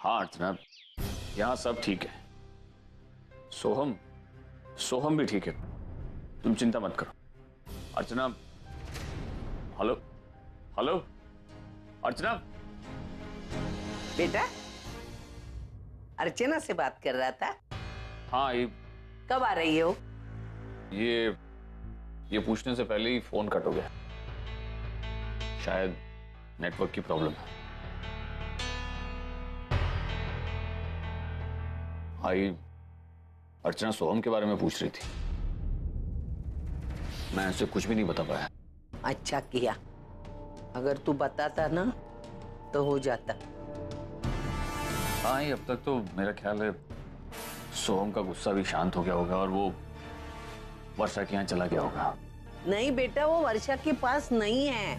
हाँ अर्चना, यहाँ सब ठीक है। सोहम भी ठीक है, तुम चिंता मत करो। अर्चना, हेलो हेलो अर्चना। बेटा, अर्चना से बात कर रहा था? हाँ, ये कब आ रही हो? ये पूछने से पहले ही फोन कट हो गया। शायद नेटवर्क की प्रॉब्लम है। आई अर्चना सोहम के बारे में पूछ रही थी, मैं ऐसे कुछ भी नहीं बता पाया। अच्छा किया, अगर तू बताता ना तो हो जाता। हाँ, अब तक तो मेरा ख्याल है सोहम का गुस्सा भी शांत हो गया होगा और वो वर्षा के यहाँ चला गया होगा। नहीं बेटा, वो वर्षा के पास नहीं है,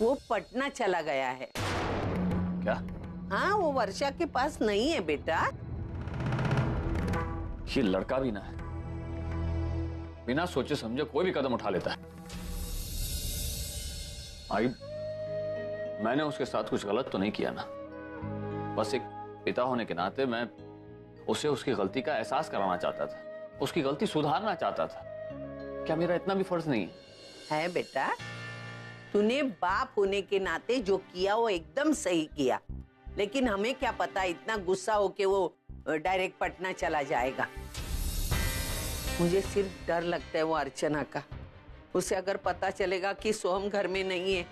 वो पटना चला गया है। क्या? हाँ, वो वर्षा के पास नहीं है बेटा। ये लड़का भी ना है, बिना सोचे समझे कोई भी कदम उठा लेता है। आई, मैंने उसके साथ कुछ गलत तो नहीं किया ना, बस एक पिता होने के नाते मैं उसे उसकी गलती का एहसास कराना चाहता था, उसकी गलती सुधारना चाहता था। क्या मेरा इतना भी फर्ज नहीं है बेटा? तूने बाप होने के नाते जो किया वो एकदम सही किया, लेकिन हमें क्या पता इतना गुस्सा होके वो डायरेक्ट पटना चला जाएगा। मुझे सिर्फ डर लगता है वो अर्चना का, उसे अगर पता चलेगा कि सोहम घर में नहीं है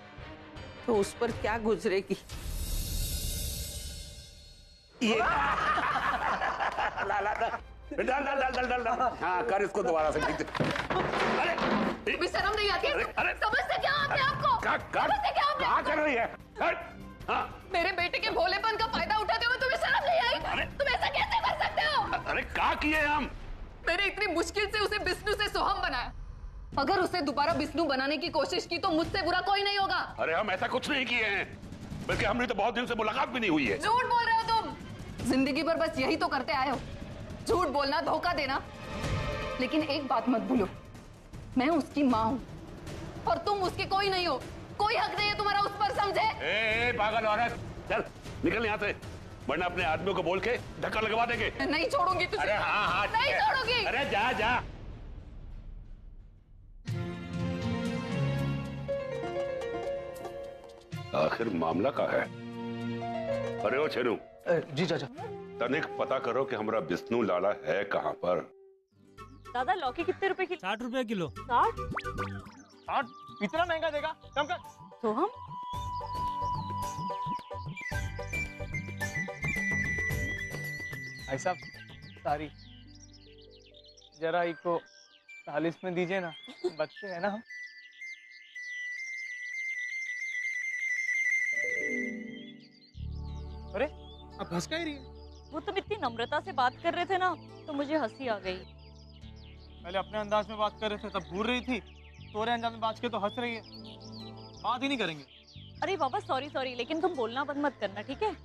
तो उस पर क्या गुजरेगी। डाल। हाँ, कर इसको दोबारा से। अरे भी शर्म नहीं आती? अरे समझते क्या आपने आपको? क्या कर रही है? हाँ। मेरे बेटे के भोलेपन का फायदा उठाते हुए तुम्हें शर्म नहीं आई? तुम ऐसा कैसे कर सकते हो? अरे क्या किए हम? मैंने इतनी मुश्किल से उसे विष्णु से सोहम बनाया। अगर उसे दोबारा विष्णु बनाने की कोशिश की तो मुझसे बुरा कोई नहीं होगा। अरे हम ऐसा कुछ नहीं किए हैं, बल्कि हमने तो बहुत दिन से मुलाकात भी नहीं हुई है। झूठ बोल रहे हो तुम, जिंदगी भर बस यही तो करते आए हो, झूठ बोलना, धोखा देना। लेकिन एक बात मत भूलो, मैं उसकी माँ हूँ और तुम उसके कोई नहीं हो। कोई हक नहीं है तुम्हारा उस पर, समझे? ए पागल औरत, चल निकल यहाँ से, वरना अपने आदमियों को बोल के धक्का लगवा देंगे। नहीं छोड़ूंगी तुझे। अरे हाँ, नहीं छोड़ूंगी। अरे जा जा। आखिर मामला का है? अरे ओ छेनू। जी चाचा। तनिक पता करो कि हमारा विष्णु लाला है कहाँ पर। दादा लौकी कितने रुपए किलो? 60 रुपए किलो। 60? इतना महंगा देगा? कम कर। तो हम भाई साहब, सारी जरा इको 40 में दीजिए ना, बच्चे हैं ना हम। अरे अब हंस का ही रही है। वो तुम इतनी नम्रता से बात कर रहे थे ना, तो मुझे हंसी आ गई। पहले अपने अंदाज में बात कर रहे थे तब घूर रही थी, तोरे अंदाज में बात के तो हंस रही है। बात ही नहीं करेंगे। अरे बाबा सॉरी, लेकिन तुम बोलना बंद मत करना, ठीक है?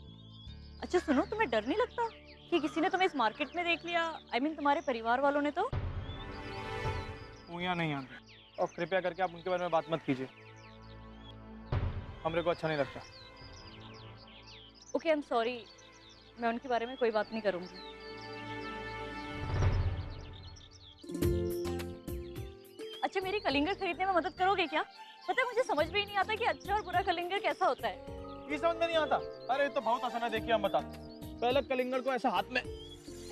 अच्छा सुनो, तुम्हें डर नहीं लगता कि किसी ने तुम्हें इस मार्केट में देख लिया? I mean, तुम्हारे परिवार वालों ने तो? वो यहाँ नहीं आती, और कृपया करके आप उनके बारे में बात मत कीजिए, हमरे को अच्छा नहीं लगता। ओके, आई एम सॉरी, मैं उनके बारे में कोई बात नहीं करूंगी। अच्छा, मेरी कलिंगर खरीदने में मदद करोगे क्या? पता है मुझे समझ में ही नहीं आता कि अच्छा और बुरा कलिंगर कैसा होता है। ये समझ में नहीं आता? अरे तो बहुत आसान है, देखिए हम बता। पहले कलिंगर को ऐसा हाथ में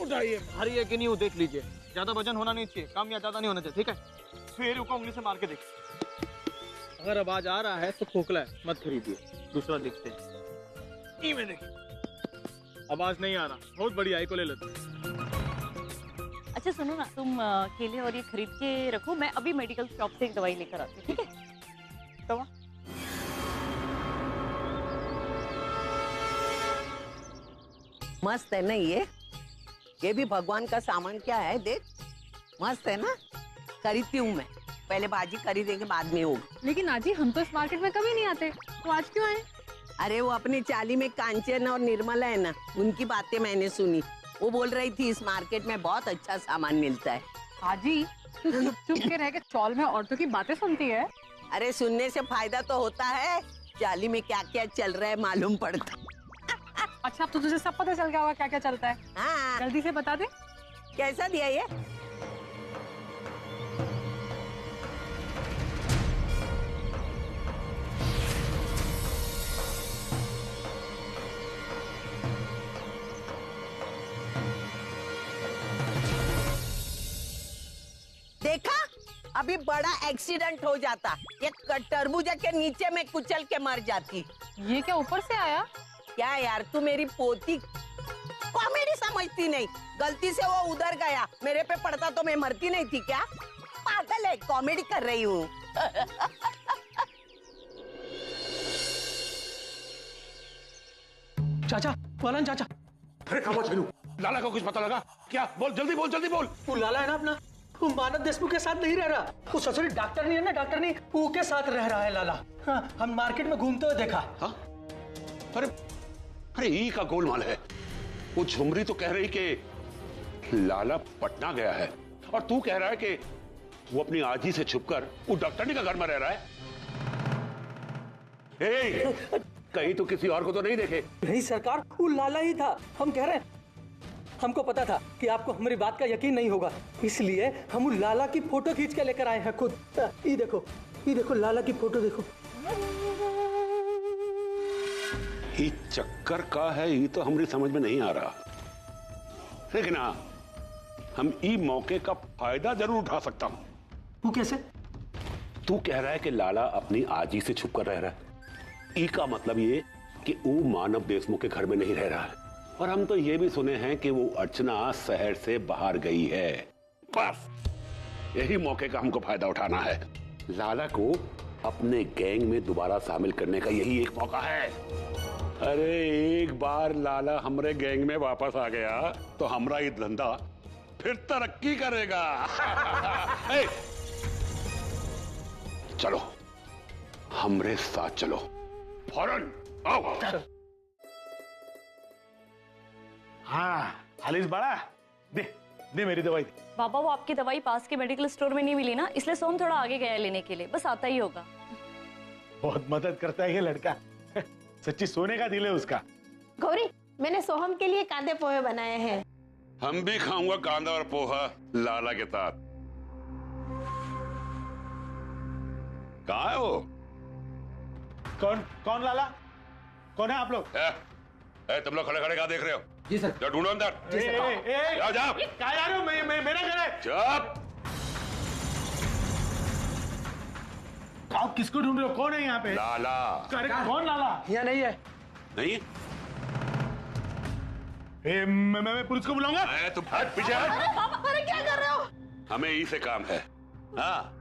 उठाइए, भारी है कि नहीं वो देख लीजिए, ज्यादा वजन होना नहीं चाहिए, कम या ज्यादा नहीं होना चाहिए, ठीक है? फिर उसको उंगली से मार के देखिए, अगर आवाज आ रहा है तो खोखला है, मत खरीदिए। दूसरा देखते हैं, में देखिए आवाज नहीं आ रहा, बहुत बढ़िया, को ले लेते। अच्छा सुनो ना, तुम केले और ये खरीद के रखो, मैं अभी मेडिकल शॉप से एक दवाई लेकर आती हूँ, ठीक है? दवा? मस्त है ना ये भी भगवान का सामान। क्या है देख, मस्त है ना? खरीदती हूँ मैं, पहले भाजी खरीदेंगे बाद में होगा। लेकिन आजी, हम तो इस मार्केट में कभी नहीं आते, तो आज क्यों आए? अरे वो अपनी चाली में कांचन और निर्मला है ना, उनकी बातें मैंने सुनी। वो बोल रही थी इस मार्केट में बहुत अच्छा सामान मिलता है। आजी, तू चुप चुप के रह के चौल में औरतों की बातें सुनती है। अरे सुनने से फायदा तो होता है, चाली में क्या क्या चल रहा है मालूम पड़ता। अच्छा अब तो तुझे सब पता चल गया होगा क्या क्या चलता है। हाँ, जल्दी से बता दे। कैसा दिया ये? देखा, अभी बड़ा एक्सीडेंट हो जाता, ये तरबूजा के नीचे में कुचल के मर जाती। ये क्या ऊपर से आया? क्या यार, तू मेरी पोती कॉमेडी समझती नहीं। गलती से वो उधर गया, मेरे पे पड़ता तो मैं मरती नहीं थी क्या? पागल है, कॉमेडी कर रही हूँ। चाचा, वालन चाचा। अरे खामोश बिनू, लाला को कुछ पता लगा क्या? बोल जल्दी बोल, जल्दी बोल। वो लाला है ना अपना, वो मानव देशमुख के साथ नहीं रह रहा। वो ससुरी डॉक्टर नहीं है ना, डॉक्टर नहीं, वो के साथ रह रहा है लाला। हाँ, हम मार्केट में घूमते हुए देखा। हाँ? अरे अरे ई का गोलमाल है। वो झुमरी तो कह रही कि लाला पटना गया है, और तू कह रहा है कि वो अपनी आजी से छुपकर वो डॉक्टरनी का घर में रह रहा है। ए, कहीं तो किसी और को तो नहीं देखे? नहीं सरकार, वो लाला ही था। हम कह रहे हैं, हमको पता था कि आपको हमारी बात का यकीन नहीं होगा, इसलिए हम वो लाला की फोटो खींच के लेकर आए हैं खुद। ये देखो लाला की फोटो देखो। ये चक्कर का है, ये तो हमारी समझ में नहीं आ रहा। लेकिन हाँ, हम ई मौके का फायदा जरूर उठा सकता हूं। वो कैसे? तू कह रहा है कि लाला अपनी आजी से छुपकर रह रहा है। ई का मतलब ये कि वो मानव देशमुख के घर में नहीं रह रहा है, और हम तो ये भी सुने हैं कि वो अर्चना शहर से बाहर गई है। बस यही मौके का हमको फायदा उठाना है। लाला को अपने गैंग में दोबारा शामिल करने का यही एक मौका है। अरे एक बार लाला हमरे गैंग में वापस आ गया तो हमरा ये धंधा फिर तरक्की करेगा। ए, चलो हमरे साथ चलो, फौरन आओ। हाँ हालिस बड़ा, दे मेरी दवाई। बाबा वो आपकी दवाई पास के मेडिकल स्टोर में नहीं मिली ना, इसलिए सोम थोड़ा आगे गया लेने के लिए, बस आता ही होगा। बहुत मदद करता है ये लड़का, सच्ची सोने का दिल है उसका। गौरी, मैंने सोहम के लिए कांदे पोहे बनाए हैं। हम भी खाऊंगा कांदा और पोहा लाला के साथ। कहाँ है वो? कौन लाला? कौन है आप लोग? तुम लोग खड़े खड़े कहाँ देख रहे हो? जी सर। जा ढूंढो अंदर। जाओ जाओ। कहाँ जा रहे हो? मेरा घर है। चुप। आप किसको ढूंढ रहे हो? कौन है यहाँ पे? लाला। अरे कौन लाला? यहाँ नहीं है। नहीं? मैं पुलिस को बुलाऊंगा। तुम हट पीछे हट। अरे क्या कर रहे हो? हमें ई से काम है। हाँ,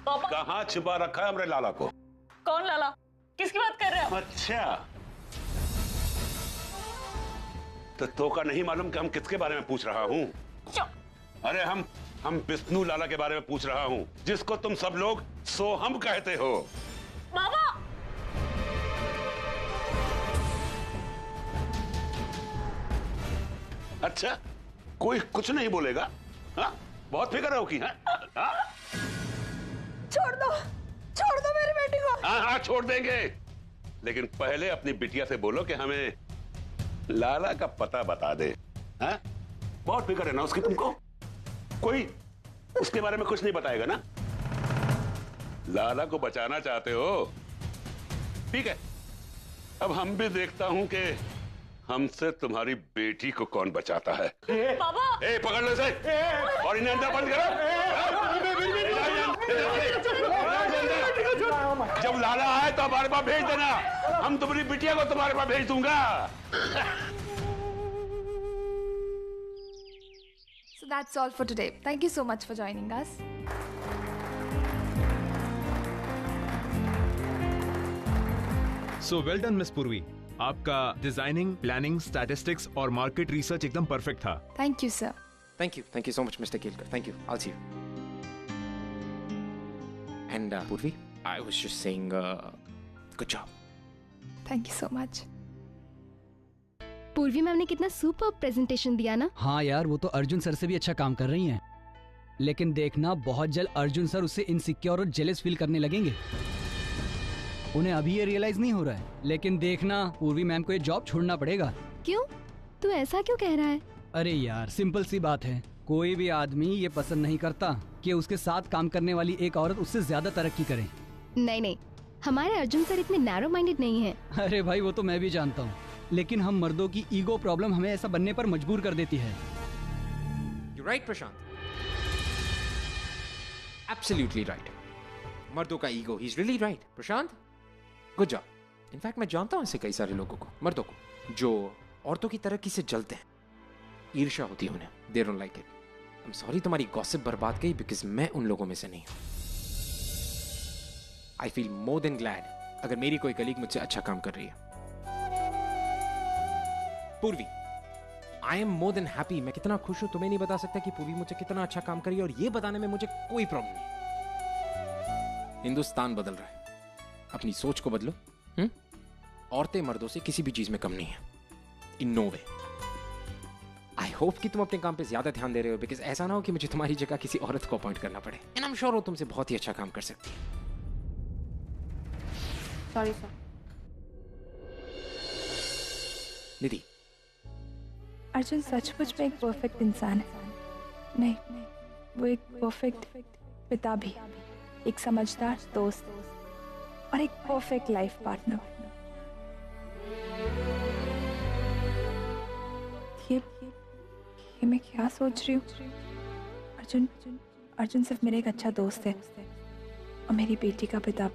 कहाँ छिपा रखा है हमरे लाला को? कौन लाला? किसकी बात कर रहे हो? अच्छा, तो का नहीं मालूम कि हम किसके बारे में पूछ रहा हूँ? अरे हम विष्णु लाला के बारे में पूछ रहा हूँ, जिसको तुम सब लोग सोहम कहते हो। बाबा अच्छा, कोई कुछ नहीं बोलेगा? हाँ, बहुत फिक्र हो की है? हाँ? छोड़ दो मेरी बेटी को। हाँ छोड़ देंगे, लेकिन पहले अपनी बिटिया से बोलो कि हमें लाला का पता बता दे। हाँ? बहुत फिक्र है ना उसकी तुमको? कोई उसके बारे में कुछ नहीं बताएगा ना? लाला को बचाना चाहते हो? ठीक है, अब हम भी देखता हूं कि हमसे तुम्हारी बेटी को कौन बचाता है। बाबा पकड़ लो इसे और इन्हें अंदर बंद करो। जब लाला आए तो हमारे पास भेज देना, हम तुम्हारी बिटिया को तुम्हारे पास भेज दूंगा। So that's all for today. Thank you so much for joining us. So well done, Miss Purvi. आपका डिजाइनिंग, प्लानिंग, स्टैटिस्टिक्स और मार्केट रिसर्च एकदम परफेक्ट था। Thank you, sir. Thank you so much, Mr. Kelkar. Thank you. I'll see you. And Purvi, I was just saying, good job. Thank you so much. पूर्वी ma'am ने कितना super presentation दिया ना। हाँ यार, वो तो अर्जुन सर से भी अच्छा काम कर रही हैं। लेकिन देखना, बहुत जल्द अर्जुन सर उससे इनसिक्योर और जेलस फील करने लगेंगे। उन्हें अभी ये रियलाइज नहीं हो रहा है, लेकिन देखना पूर्वी मैम को ये जॉब छोड़ना पड़ेगा। क्यों? तू ऐसा क्यों कह रहा है? अरे यार सिंपल सी बात है, कोई भी आदमी ये पसंद नहीं करता कि उसके साथ काम करने वाली एक औरत उससे ज्यादा तरक्की करे। नहीं नहीं, हमारे अर्जुन सर इतने नैरो माइंडेड नहीं है। अरे भाई वो तो मैं भी जानता हूँ, लेकिन हम मर्दों की ईगो प्रॉब्लम हमें ऐसा बनने पर मजबूर कर देती है। You're right, Prashant. Absolutely right. मर्दों का ईगो, he's really right. प्रशांत, good job. इनफैक्ट मैं जानता हूँ ऐसे कई सारे लोगों को, मर्दों को, जो औरतों की तरक्की से जलते हैं, ईर्ष्या होती है उन्हें, they don't like it. I'm sorry तुम्हारी गॉसिप बर्बाद गई, बिकॉज मैं उन लोगों में से नहीं हूँ। I feel more than glad अगर मेरी कोई कलीग मुझसे अच्छा काम कर रही है। पूर्वी, I am more than happy। मैं कितना खुश हूं तुम्हें नहीं बता सकता कि पूर्वी मुझे कितना अच्छा काम करी, और ये बताने में मुझे कोई प्रॉब्लम नहीं। हिंदुस्तान बदल रहा है, अपनी सोच को बदलो। औरतें मर्दों से किसी भी चीज में कम नहीं है, in no way. I hope कि तुम अपने काम पे ज्यादा ध्यान दे रहे हो, बिकॉज ऐसा ना हो कि मुझे तुम्हारी जगह किसी औरत को अपॉइंट करना पड़े। एंड आई एम श्योर वो तुमसे बहुत ही अच्छा काम कर सकती है। Sorry sir. निधि, अर्जुन सचमुच में एक परफेक्ट इंसान है। नहीं, वो एक परफेक्ट पिता भी, एक समझदार दोस्त और एक परफेक्ट लाइफ पार्टनर। ये मैं क्या सोच रही हूँ? अर्जुन सिर्फ मेरा एक अच्छा दोस्त है और मेरी बेटी का पिता।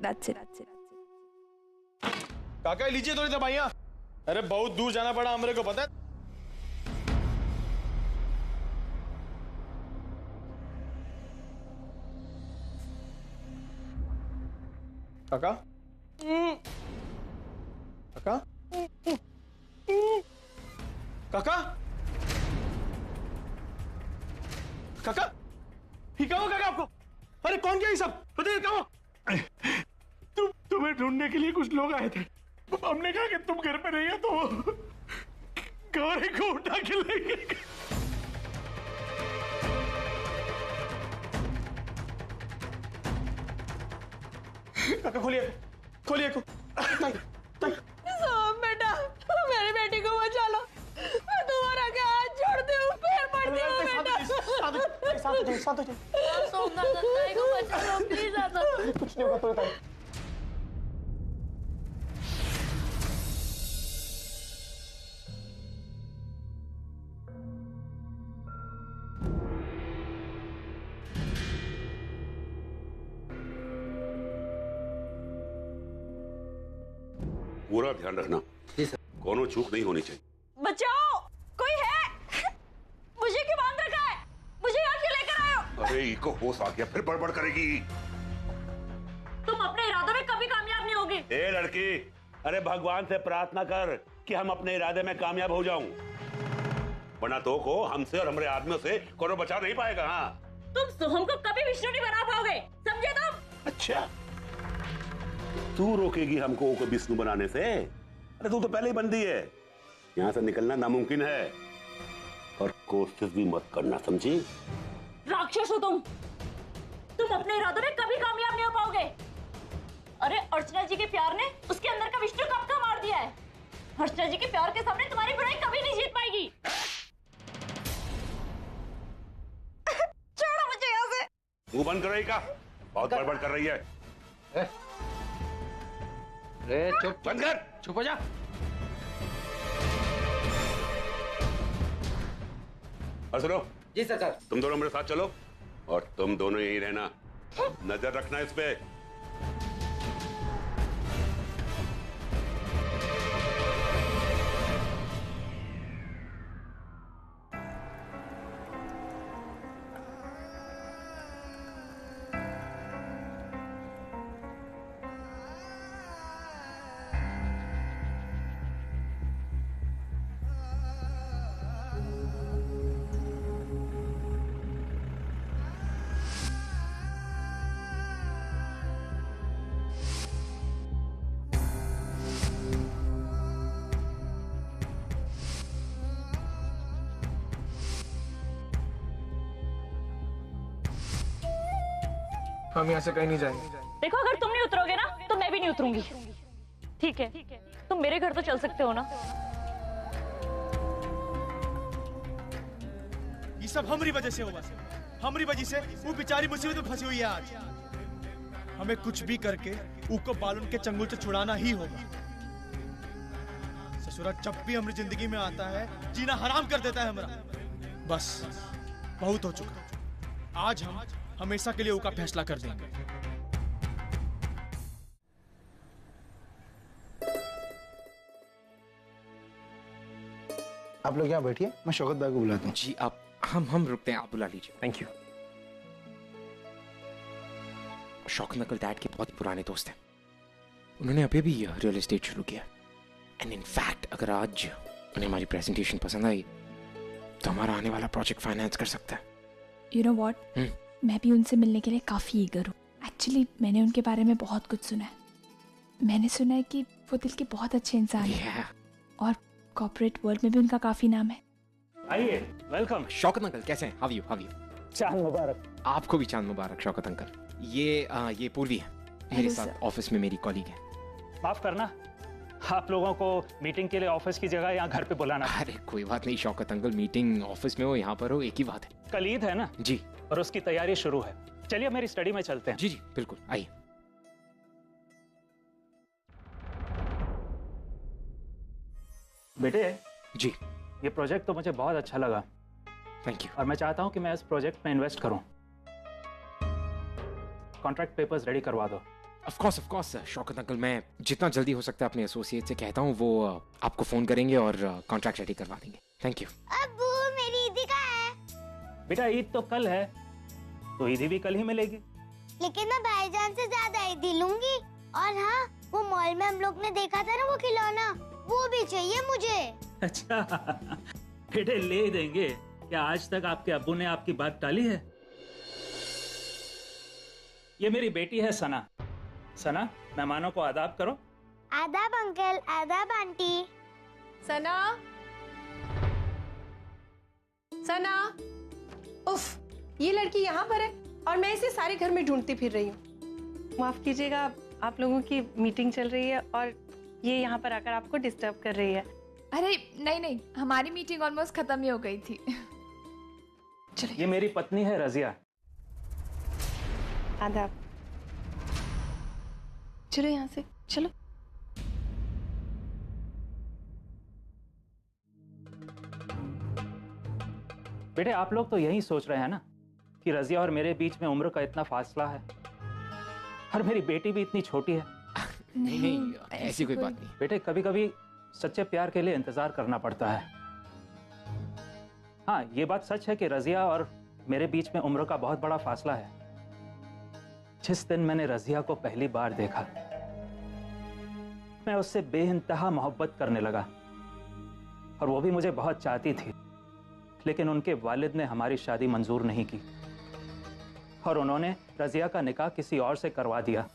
That's it. काका लीजिए थोड़ी दवाइयाँ। अरे बहुत दूर जाना पड़ा मेरे को, पता है। काका काका काका काका ठीक है काका आपको? अरे कौन क्या ये सब बताइए क्या? तुम्हें ढूंढने के लिए कुछ लोग आए थे, हमने कहा कि तुम घर पे नहीं हो तो गाड़ी को उठा के ले गए। काका खोलिए खोलिए को। बेटा मेरी बेटी को बचा लो, मैं तुम्हारा के हाथ छोड़ती हूँ, पैर पड़ती हूँ बेटा। सोमनाथ दत्ताई को बचा लो प्लीज। कुछ नहीं होगा तो बताइए। पूरा ध्यान रखना। जी सर। कोनो चूक नहीं होनी चाहिए। बचाओ, कोई है? मुझे क्यों बांध रखा है? मुझे यहाँ क्यों लेकर आए हो? अरे इको होश आ गया, फिर बड़बड़ करेगी। तुम अपने इरादों में कभी कामयाब नहीं होगी। ए लड़की, अरे भगवान से प्रार्थना कर कि हम अपने इरादे में कामयाब हो जाऊं, वरना तो को हमसे और हमारे आदमियों से कोनो बचा नहीं पाएगा। हाँ, तुम सोहम को कभी विष्णु नहीं बना पाओगे, समझे तुम? अच्छा, तू रोकेगी हमको को विष्णु बनाने से? अरे तू तो पहले ही बंदी है, यहाँ से निकलना नामुमकिन है, और कोशिश भी मत करना, समझी? राक्षस हो तुम अपने इरादों में कभी कामयाब नहीं हो पाओगे। अरे अर्चना जी के प्यार ने उसके अंदर का विष्णु कब का मार दिया है। अर्चना जी के प्यार के सामने तुम्हारी बुराई कभी नहीं जीत पाएगी। छोड़ो मुझे यहाँ से। मुंह बंद कर रही का? बहुत बड़बड़ कर रही है। अरे चुप, बंद कर, चुप हो जा। और सुनो। जी सर। तुम दोनों मेरे साथ चलो, और तुम दोनों यही रहना, नजर रखना इस पे। हम यहाँ से कहीं नहीं जाएंगे। देखो अगर तुम नहीं उतरोगे ना तो भी नहीं उतरूंगी। ठीक है, तुम मेरे घर तो चल सकते हो ना। ये सब हमारी वजह से हुआ, हमारी वजह से वो बेचारी मुसीबत में फंसी हुई है आज। हमें कुछ भी करके उसको बालून के चंगुल से छुड़ाना ही होगा। ससुरा जब भी हमारी जिंदगी में आता है जीना हराम कर देता है हमारा। बस बहुत हो चुका, आज हम हमेशा के लिए उसका फैसला कर देंगे। आप लोग यहाँ बैठिए, मैं शौकत भाई को बुलाता हूँ। जी आप, हम रुकते हैं, आप बुला लीजिए। Thank you. Shaukat uncle dad के बहुत पुराने दोस्त हैं। उन्होंने अभी भी रियल एस्टेट शुरू किया एंड इनफैक्ट अगर आज उन्हें हमारी प्रेजेंटेशन पसंद आई तो हमारा आने वाला प्रोजेक्ट फाइनेंस कर सकता है। यू नो व्हाट, मैं भी उनसे मिलने के लिए काफ़ी ईगर हूँ। एक्चुअली मैंने उनके बारे में बहुत कुछ सुना है। मैंने सुना है कि वो दिल के बहुत अच्छे इंसान हैं और कॉर्पोरेट वर्ल्ड में भी उनका काफ़ी नाम है। आइए, वेलकम। शौकत अंकल कैसे हैं? How you? चांद मुबारक। आपको भी चांद मुबारक शौकत अंकल। ये पूर्वी है, मेरे साथ ऑफिस में मेरी कॉलीग है। माफ करना, आप लोगों को मीटिंग के लिए ऑफिस की जगह यहाँ घर पे बुलाना। अरे कोई बात नहीं शौकत अंकल, मीटिंग ऑफिस में हो यहाँ पर हो एक ही बात है। कल ईद है ना जी, और उसकी तैयारी शुरू है। चलिए मेरी स्टडी में चलते हैं। जी बिल्कुल, आइए। बेटे जी, ये प्रोजेक्ट तो मुझे बहुत अच्छा लगा। Thank you. और मैं चाहता हूँ कि मैं इस प्रोजेक्ट में इन्वेस्ट करूँ। कॉन्ट्रैक्ट पेपर्स रेडी करवा दो। ऑफ कोर्स शौकत अंकल, मैं जितना जल्दी हो सकता है अपने एसोसिएट से कहता हूँ, वो आपको फोन करेंगे और कॉन्ट्रैक्ट रेडी करवा देंगे। Thank you. अब्बू मेरी ईदी कहाँ है? बेटा ईद तो कल है, तो ईदी भी कल ही मिलेगी। लेकिन मैं भाईजान से ज्यादा ईदी लूंगी। और हाँ, वो मॉल में हम लोग ने देखा था ना वो खिलौना, वो भी चाहिए मुझे। अच्छा बेटे ले देंगे। क्या आज तक आपके अब्बू ने आपकी बात टाली है? ये मेरी बेटी है सना। सना, मेहमानों को आदाब करो। आदाब अंकल, आदाब आंटी। सना, सना, उफ, ये लड़की यहाँ पर है और मैं इसे सारे घर में ढूंढती फिर रही हूँ। माफ कीजिएगा, आप लोगों की मीटिंग चल रही है और ये यहाँ पर आकर आपको डिस्टर्ब कर रही है। अरे नहीं, हमारी मीटिंग ऑलमोस्ट खत्म ही हो गई थी। चलिए। ये मेरी पत्नी है रजिया। आदाब। चलो यहाँ से, चलो। बेटे आप लोग तो यही सोच रहे हैं ना कि रजिया और मेरे बीच में उम्र का इतना फासला है, और मेरी बेटी भी इतनी छोटी है। नहीं, ऐसी कोई बात नहीं। बेटे कभी कभी सच्चे प्यार के लिए इंतजार करना पड़ता है। हाँ, ये बात सच है कि रजिया और मेरे बीच में उम्र का बहुत बड़ा फासला है। जिस दिन मैंने रजिया को पहली बार देखा, मैं उससे बेइंतहा मोहब्बत करने लगा, और वो भी मुझे बहुत चाहती थी। लेकिन उनके वालिद ने हमारी शादी मंजूर नहीं की और उन्होंने रजिया का निकाह किसी और से करवा दिया।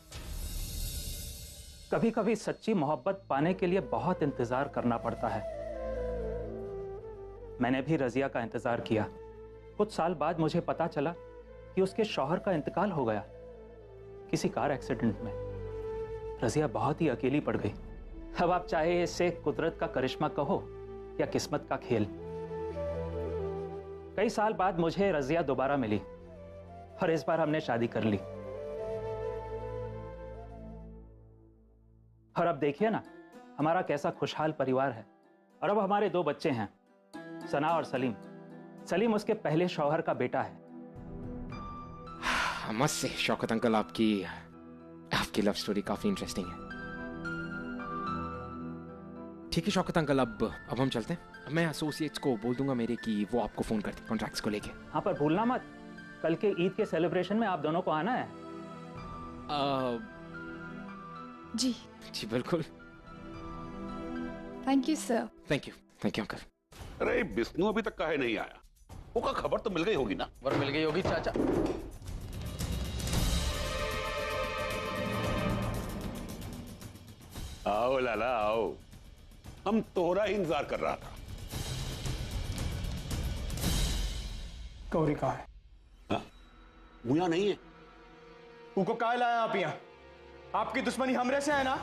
कभी कभी सच्ची मोहब्बत पाने के लिए बहुत इंतजार करना पड़ता है। मैंने भी रजिया का इंतजार किया। कुछ साल बाद मुझे पता चला कि उसके शौहर का इंतकाल हो गया किसी कार एक्सीडेंट में। रजिया बहुत ही अकेली पड़ गई। अब आप चाहे इसे कुदरत का करिश्मा कहो या किस्मत का खेल। कई साल बाद मुझे रजिया दोबारा मिली और इस बार हमने शादी कर ली। और अब देखिए ना, हमारा कैसा खुशहाल परिवार है। और अब हमारे 2 बच्चे हैं, सना और सलीम। सलीम उसके पहले शौहर का बेटा है। मस्त से शौकत अंकल, आपकी लव स्टोरी काफी इंटरेस्टिंग है। ठीक है शौकत अंकल, अब हम चलते हैं। मैं एसोसिएट्स को बोल दूंगा मेरे कि वो आपको फोन करते कॉन्ट्रैक्ट्स को लेके। हाँ, पर भूलना मत, कल के ईद के सेलिब्रेशन में आप दोनों को आना है। जी बिल्कुल। Thank you sir. Thank you uncle. अरे विष्णु अभी तक काहे नहीं आया? ओका खबर तो मिल गई होगी ना? खबर मिल गई होगी चाचा। आओ लाला आओ, हम तोहरा ही इंतजार कर रहा था। गौरी कहाँ है? वो यहाँ नहीं है। उनको कहा लाया आप यहाँ? आपकी दुश्मनी हमरे से है ना?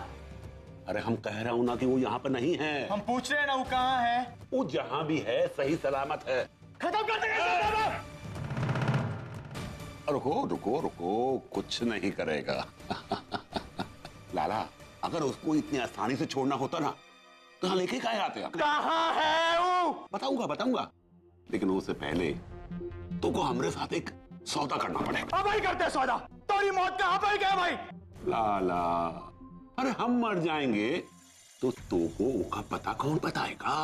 अरे हम कह रहा हूं ना कि वो यहाँ पर नहीं है। हम पूछ रहे हैं ना वो कहाँ है? वो जहां भी है सही सलामत है। खत्म कर देंगे। रुको रुको रुको, कुछ नहीं करेगा। लाला, अगर उसको इतनी आसानी से छोड़ना होता ना तो यहाँ लेके काहे आते? कहाँ है वो? बताऊंगा बताऊंगा, लेकिन उससे पहले तो को हमरे साथ एक सौदा करना पड़ेगा। अब ही करते सौदा। तोरी मौत कहाँ पर गया भाई? लाला, अरे हम मर जाएंगे तो को का पता कौन बताएगा?